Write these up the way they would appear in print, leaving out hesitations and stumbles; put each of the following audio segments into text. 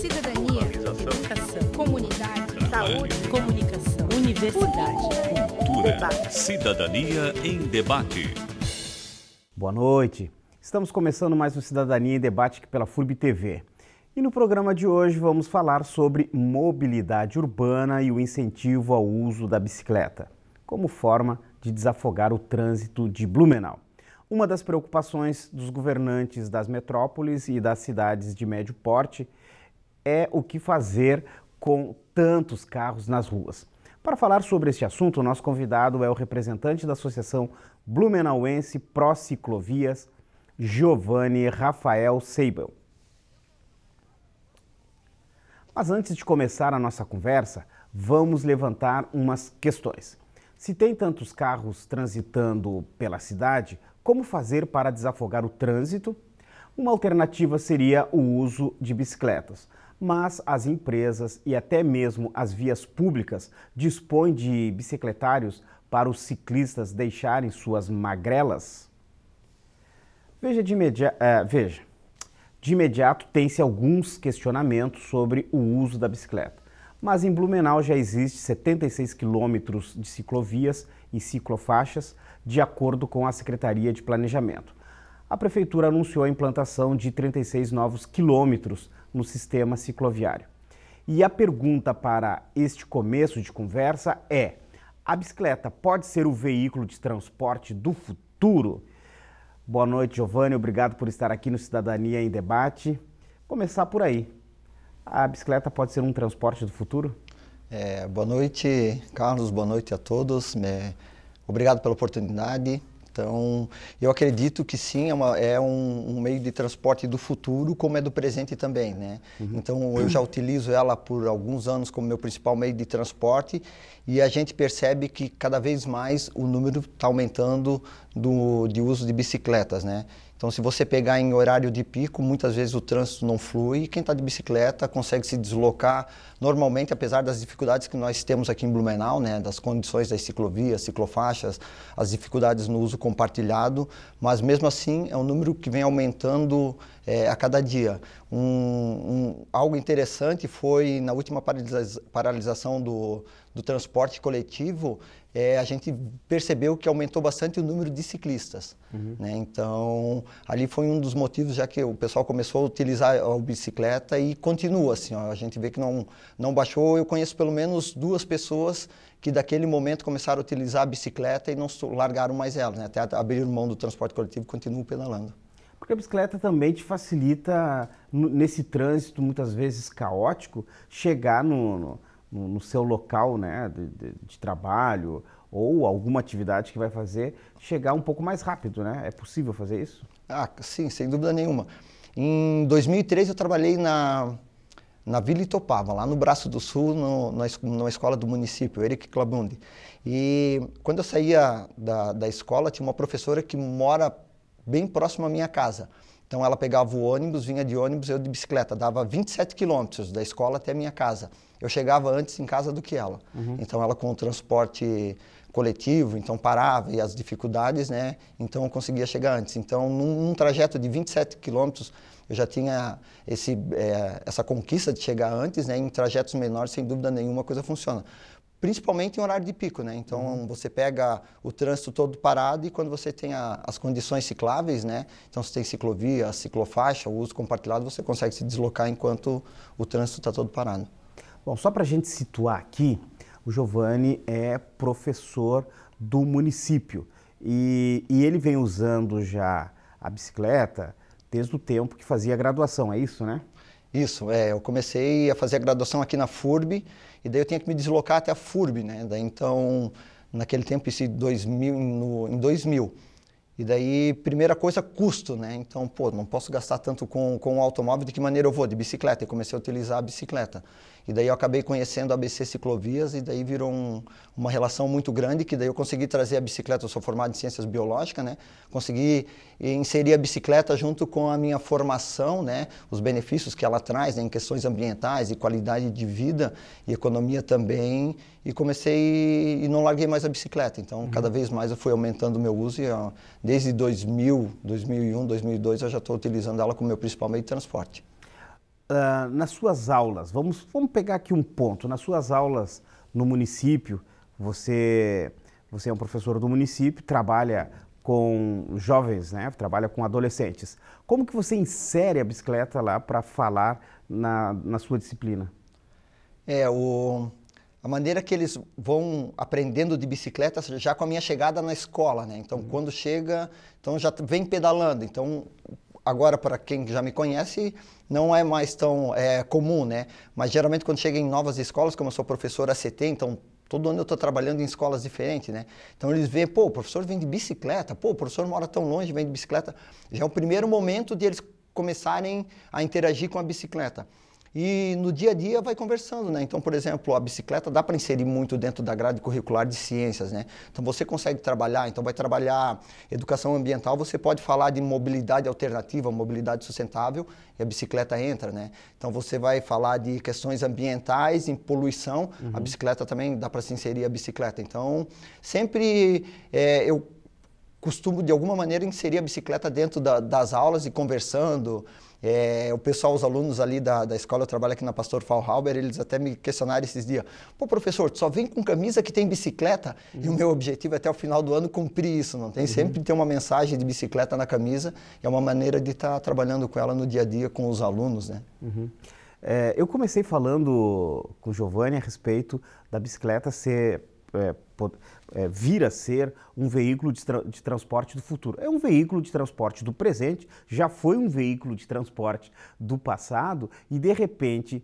cidadania, educação, comunidade, saúde, comunicação, universidade, cultura, debate. cidadania em debate. Boa noite. Estamos começando mais um Cidadania em Debate aqui pela FURB TV. E no programa de hoje vamos falar sobre mobilidade urbana e o incentivo ao uso da bicicleta, como forma de desafogar o trânsito de Blumenau. Uma das preocupações dos governantes das metrópoles e das cidades de médio porte é o que fazer com tantos carros nas ruas. Para falar sobre este assunto, o nosso convidado é o representante da Associação Blumenauense Pró Ciclovias, Giovanni Rafael Seibel. Mas antes de começar a nossa conversa, vamos levantar umas questões. Se tem tantos carros transitando pela cidade, como fazer para desafogar o trânsito? Uma alternativa seria o uso de bicicletas, mas as empresas e até mesmo as vias públicas dispõem de bicicletários para os ciclistas deixarem suas magrelas? De imediato tem-se alguns questionamentos sobre o uso da bicicleta. Mas em Blumenau já existe 76 quilômetros de ciclovias e ciclofaixas, de acordo com a Secretaria de Planejamento. A Prefeitura anunciou a implantação de 36 novos quilômetros no sistema cicloviário. E a pergunta para este começo de conversa é: a bicicleta pode ser o veículo de transporte do futuro? Boa noite, Giovanni. Obrigado por estar aqui no Cidadania em Debate. Começar por aí. A bicicleta pode ser um transporte do futuro? Boa noite, Carlos. Boa noite a todos. Obrigado pela oportunidade. Então, eu acredito que sim, é um meio de transporte do futuro, como é do presente também, né? Então, eu já utilizo ela por alguns anos como meu principal meio de transporte e a gente percebe que cada vez mais o número está aumentando de uso de bicicletas, né? Então, se você pegar em horário de pico, muitas vezes o trânsito não flui e quem está de bicicleta consegue se deslocar normalmente, apesar das dificuldades que nós temos aqui em Blumenau, né, das condições das ciclovias, ciclofaixas, as dificuldades no uso compartilhado, mas mesmo assim é um número que vem aumentando a cada dia. Algo interessante foi na última paralisação do transporte coletivo, a gente percebeu que aumentou bastante o número de ciclistas. Né? Então, ali foi um dos motivos, já que o pessoal começou a utilizar a bicicleta e continua assim, ó, a gente vê que não baixou. Eu conheço pelo menos 2 pessoas que daquele momento começaram a utilizar a bicicleta e não largaram mais ela, né? Até abriram mão do transporte coletivo e continuam pedalando. Porque a bicicleta também te facilita, nesse trânsito muitas vezes caótico, chegar no seu local, né, de trabalho ou alguma atividade que vai fazer, chegar um pouco mais rápido, né? É possível fazer isso? Ah, sim, sem dúvida nenhuma. Em 2013 eu trabalhei na Vila Itopava, lá no Braço do Sul, numa escola do município, Eric Klabundi. E quando eu saía da escola, tinha uma professora que mora bem próximo à minha casa. Então ela pegava o ônibus, vinha de ônibus, eu de bicicleta, dava 27 quilômetros da escola até a minha casa. Eu chegava antes em casa do que ela. Então ela com o transporte coletivo, então parava e as dificuldades, né? Então eu conseguia chegar antes. Então num trajeto de 27 quilômetros eu já tinha essa conquista de chegar antes, né? Em trajetos menores, sem dúvida nenhuma, a coisa funciona. Principalmente em horário de pico, né? Então você pega o trânsito todo parado e quando você tem as condições cicláveis, né? Então você tem ciclovia, ciclofaixa, o uso compartilhado, você consegue se deslocar enquanto o trânsito está todo parado. Bom, só para a gente situar aqui, o Giovanni é professor do município e ele vem usando já a bicicleta desde o tempo que fazia a graduação, é isso, né? Isso, eu comecei a fazer a graduação aqui na FURB e daí eu tinha que me deslocar até a FURB, né? Daí, então, naquele tempo, isso em 2000. E daí, primeira coisa, custo, né? Então, não posso gastar tanto com o automóvel, de que maneira eu vou? De bicicleta. E comecei a utilizar a bicicleta. E daí eu acabei conhecendo a ABC Ciclovias e daí virou uma relação muito grande, que daí eu consegui trazer a bicicleta, eu sou formado em Ciências Biológicas, né? Consegui inserir a bicicleta junto com a minha formação, né? Os benefícios que ela traz, né? Em questões ambientais e qualidade de vida e economia também. E comecei e não larguei mais a bicicleta. Então, cada vez mais eu fui aumentando o meu uso e desde 2000, 2001, 2002 eu já estou utilizando ela como meu principal meio de transporte. nas suas aulas, vamos pegar aqui um ponto, nas suas aulas no município, você é um professor do município, trabalha com jovens, né? Trabalha com adolescentes. Como que você insere a bicicleta lá para falar na sua disciplina? A maneira que eles vão aprendendo de bicicleta já com a minha chegada na escola, né? Então, quando chega, então já vem pedalando. Então, agora, para quem já me conhece, não é mais tão comum, né? Mas, geralmente, quando chega em novas escolas, como eu sou professor ACT, então, todo ano eu estou trabalhando em escolas diferentes, né? Então, eles veem, pô, o professor vem de bicicleta, pô, o professor mora tão longe, vem de bicicleta. Já é o primeiro momento de eles começarem a interagir com a bicicleta. E no dia a dia vai conversando, né? Então, por exemplo, a bicicleta dá para inserir muito dentro da grade curricular de ciências, né? Então, você consegue trabalhar, então vai trabalhar educação ambiental, você pode falar de mobilidade alternativa, mobilidade sustentável, e a bicicleta entra, né? Então, você vai falar de questões ambientais, em poluição, a bicicleta também dá para se inserir a bicicleta. Então, sempre eu costumo, de alguma maneira, inserir a bicicleta dentro das aulas e conversando. O pessoal, os alunos ali da escola, eu trabalho aqui na Pastor Faulhaber, eles até me questionaram esses dias. Pô, professor, tu só vem com camisa que tem bicicleta? E o meu objetivo é até o final do ano cumprir isso, não tem? Sempre ter uma mensagem de bicicleta na camisa, é uma maneira de estar trabalhando com ela no dia a dia com os alunos, né? Eu comecei falando com o Giovanni a respeito da bicicleta vir a ser um veículo de transporte do futuro. É um veículo de transporte do presente, já foi um veículo de transporte do passado e, de repente,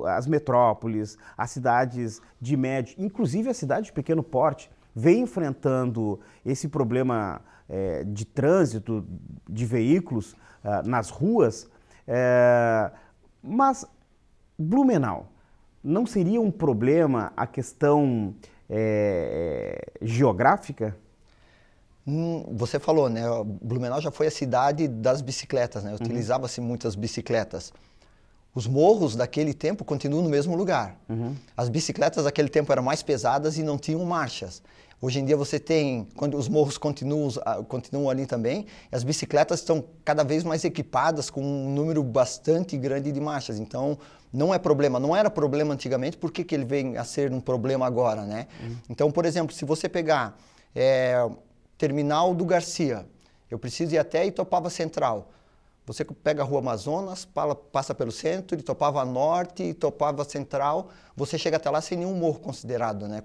as metrópoles, as cidades de médio, inclusive a cidade de pequeno porte, vem enfrentando esse problema de trânsito de veículos nas ruas, mas Blumenau, não seria um problema a questão geográfica? Você falou, né? Blumenau já foi a cidade das bicicletas, né? Utilizava-se muitas bicicletas. Os morros daquele tempo continuam no mesmo lugar. As bicicletas daquele tempo eram mais pesadas e não tinham marchas. Hoje em dia você tem, quando os morros continuam ali também, as bicicletas estão cada vez mais equipadas com um número bastante grande de marchas. Então, não é problema. Não era problema antigamente, por que ele vem a ser um problema agora, né? Então, por exemplo, se você pegar Terminal do Garcia, eu preciso ir até Itopava Central. Você pega a Rua Amazonas, passa pelo centro, Itopava Norte, Itopava Central, você chega até lá sem nenhum morro considerável, né?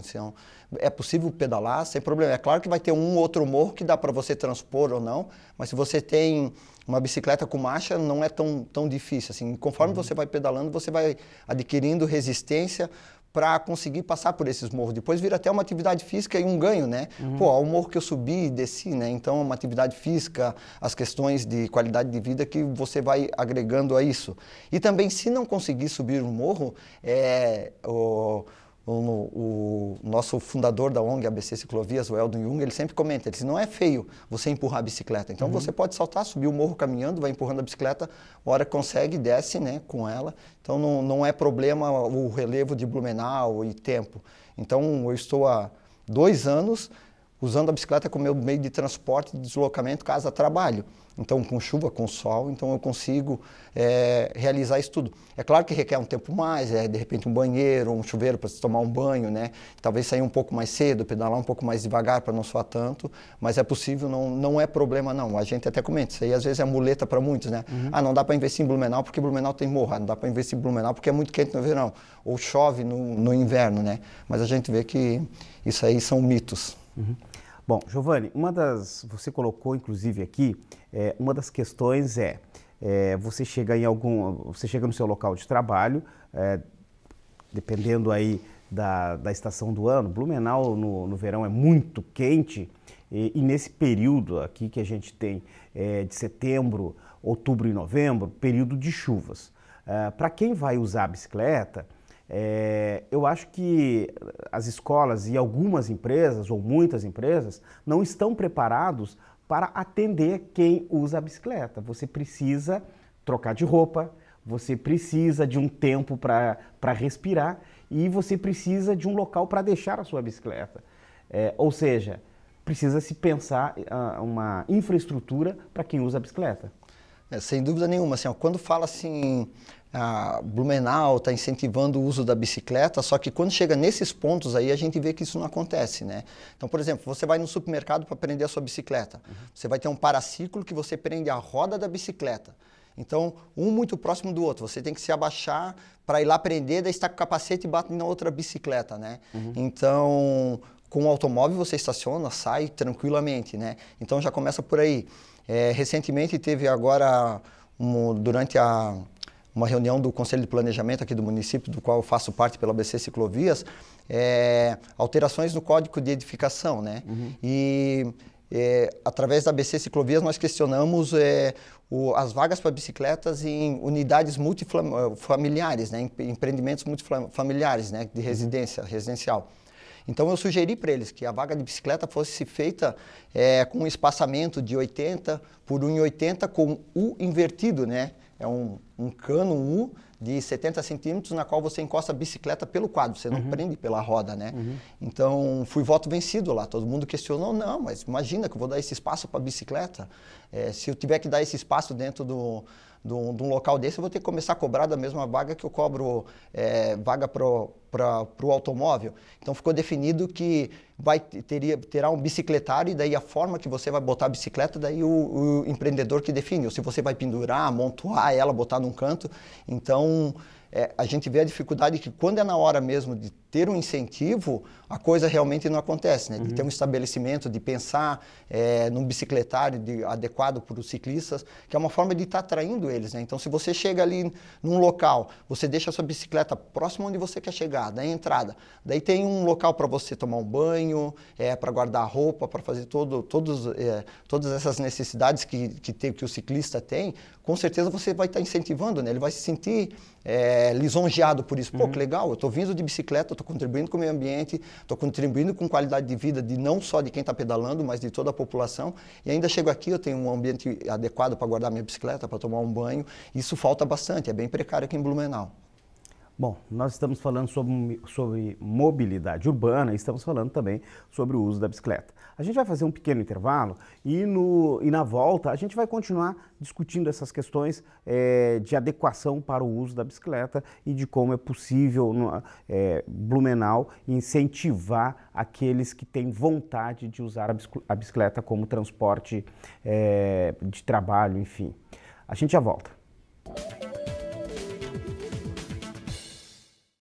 Então, é possível pedalar sem problema. É claro que vai ter um outro morro que dá para você transpor ou não, mas se você tem uma bicicleta com marcha, não é tão difícil. Assim, conforme você vai pedalando, você vai adquirindo resistência para conseguir passar por esses morros. Depois vira até uma atividade física e um ganho, né? Pô, o morro que eu subi e desci, né? Então, uma atividade física, as questões de qualidade de vida que você vai agregando a isso. E também, se não conseguir subir um morro, o nosso fundador da ONG ABC Ciclovias, o Eldon Jung, ele sempre comenta, ele diz, não é feio você empurrar a bicicleta. Então, você pode saltar, subir o morro caminhando, vai empurrando a bicicleta, a hora que consegue, desce, né, com ela. Então, não é problema o relevo de Blumenau e tempo. Então, eu estou há 2 anos usando a bicicleta como meu meio de transporte, de deslocamento, casa-trabalho. Então, com chuva, com sol, então eu consigo realizar isso tudo. É claro que requer um tempo mais, de repente um banheiro, um chuveiro para se tomar um banho, né? Talvez sair um pouco mais cedo, pedalar um pouco mais devagar para não suar tanto, mas é possível, não é problema não. A gente até comenta, isso aí às vezes é muleta para muitos, né? Ah, não dá para investir em Blumenau porque Blumenau tem morro, não dá para investir em Blumenau porque é muito quente no verão, ou chove no inverno, né? Mas a gente vê que isso aí são mitos. Bom, Giovanni, você colocou inclusive aqui, uma das questões você chega no seu local de trabalho, dependendo aí da estação do ano. Blumenau no verão é muito quente e nesse período aqui que a gente tem de setembro, outubro e novembro, período de chuvas. Para quem vai usar a bicicleta, eu acho que as escolas e algumas empresas, ou muitas empresas, não estão preparados para atender quem usa a bicicleta. Você precisa trocar de roupa, você precisa de um tempo para respirar e você precisa de um local para deixar a sua bicicleta. Ou seja, precisa se pensar uma infraestrutura para quem usa a bicicleta. Sem dúvida nenhuma. Assim, ó, quando fala assim, Blumenau está incentivando o uso da bicicleta, só que quando chega nesses pontos aí, a gente vê que isso não acontece, né? Então, por exemplo, você vai no supermercado para prender a sua bicicleta. Você vai ter um paraciclo que você prende a roda da bicicleta. Então, um muito próximo do outro. Você tem que se abaixar para ir lá prender, daí está com o capacete e bate na outra bicicleta, né? Então, com o automóvel você estaciona, sai tranquilamente, né? Então, já começa por aí. Recentemente teve agora, durante uma reunião do Conselho de Planejamento aqui do município, do qual eu faço parte pela ABC Ciclovias, alterações no Código de Edificação, né? E através da ABC Ciclovias nós questionamos as vagas para bicicletas em unidades multifamiliares, né? Empreendimentos multifamiliares, né? De residencial. Então eu sugeri para eles que a vaga de bicicleta fosse feita com um espaçamento de 80 por 1,80 com U invertido, né? É um cano, um U de 70 centímetros, na qual você encosta a bicicleta pelo quadro, você não prende pela roda, né? Então, fui voto vencido lá, todo mundo questionou, não, mas imagina que eu vou dar esse espaço para a bicicleta, se eu tiver que dar esse espaço dentro de um local desse, eu vou ter que começar a cobrar da mesma vaga que eu cobro vaga para o automóvel. Então, ficou definido que terá um bicicletário e daí a forma que você vai botar a bicicleta, daí o empreendedor que define, ou se você vai pendurar, amontoar ela, botar num canto. Então, a gente vê a dificuldade que quando é na hora mesmo de ter um incentivo, a coisa realmente não acontece, né? De ter um estabelecimento, de pensar num bicicletário adequado para os ciclistas, que é uma forma de estar atraindo eles, né? Então, se você chega ali num local, você deixa a sua bicicleta próximo onde você quer chegar, da entrada, daí tem um local para você tomar um banho, para guardar a roupa, para fazer todas essas necessidades que o ciclista tem, com certeza você vai estar incentivando, né? Ele vai se sentir lisonjeado por isso. Pô, que legal, eu estou vindo de bicicleta, estou contribuindo com o meio ambiente, estou contribuindo com qualidade de vida não só de quem está pedalando, mas de toda a população. E ainda chego aqui, eu tenho um ambiente adequado para guardar minha bicicleta, para tomar um banho. Isso falta bastante, é bem precário aqui em Blumenau. Bom, nós estamos falando sobre mobilidade urbana e estamos falando também sobre o uso da bicicleta. A gente vai fazer um pequeno intervalo e na volta a gente vai continuar discutindo essas questões de adequação para o uso da bicicleta e de como é possível Blumenau incentivar aqueles que têm vontade de usar a bicicleta como transporte de trabalho, enfim. A gente já volta.